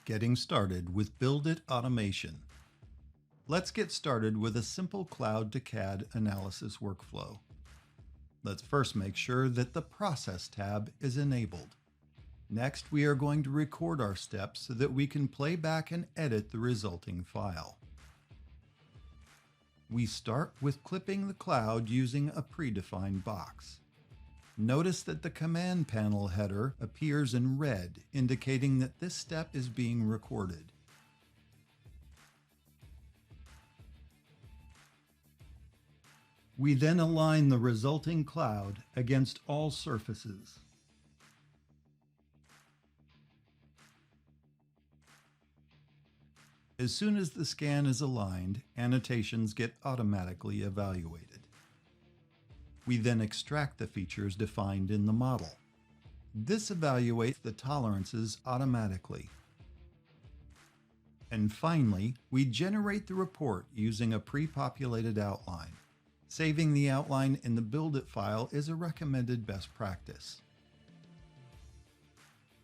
Getting started with BuildIT automation. Let's get started with a simple cloud-to-CAD analysis workflow. Let's first make sure that the Process tab is enabled. Next, we are going to record our steps so that we can play back and edit the resulting file. We start with clipping the cloud using a predefined box. Notice that the command panel header appears in red, indicating that this step is being recorded. We then align the resulting cloud against all surfaces. As soon as the scan is aligned, annotations get automatically evaluated. We then extract the features defined in the model. This evaluates the tolerances automatically. And finally, we generate the report using a pre-populated outline. Saving the outline in the BuildIT file is a recommended best practice.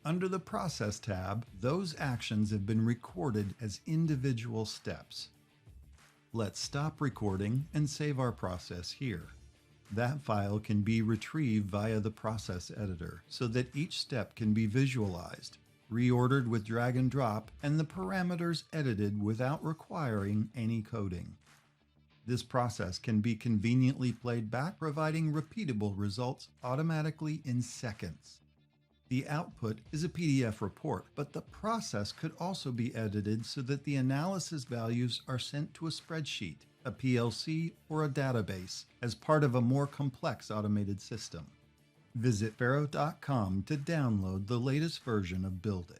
Under the Process tab, those actions have been recorded as individual steps. Let's stop recording and save our process here. That file can be retrieved via the process editor so that each step can be visualized, reordered with drag and drop, and the parameters edited without requiring any coding. This process can be conveniently played back, providing repeatable results automatically in seconds. The output is a PDF report, but the process could also be edited so that the analysis values are sent to a spreadsheet, a PLC, or a database as part of a more complex automated system. Visit FARO.com to download the latest version of BuildIT.